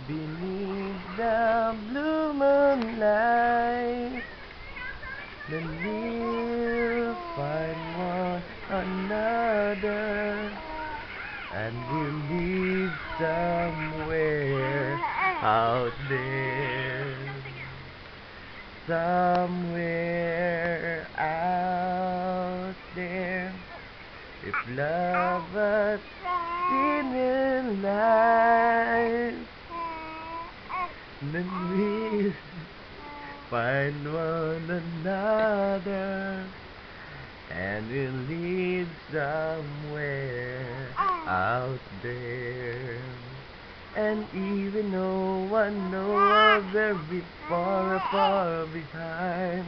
Beneath the blue moonlight, then we'll find one another, and we'll live somewhere out there. Somewhere out there. If love has been in life, then we'll find one another, and we'll live somewhere out there. And even no one knows we're far, far behind,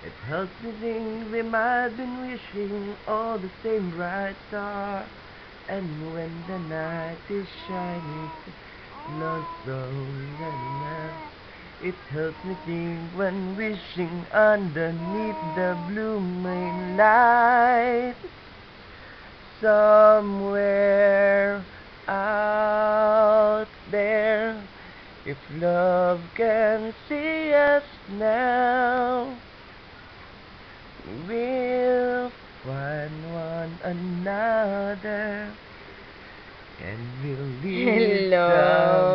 it helps me think we might have been wishing all the same bright star. And when the night is shining, lonesome and it helps me think when wishing underneath the blue moonlight. Somewhere out there, if love can see us now, we'll find one another, and we'll live Hello.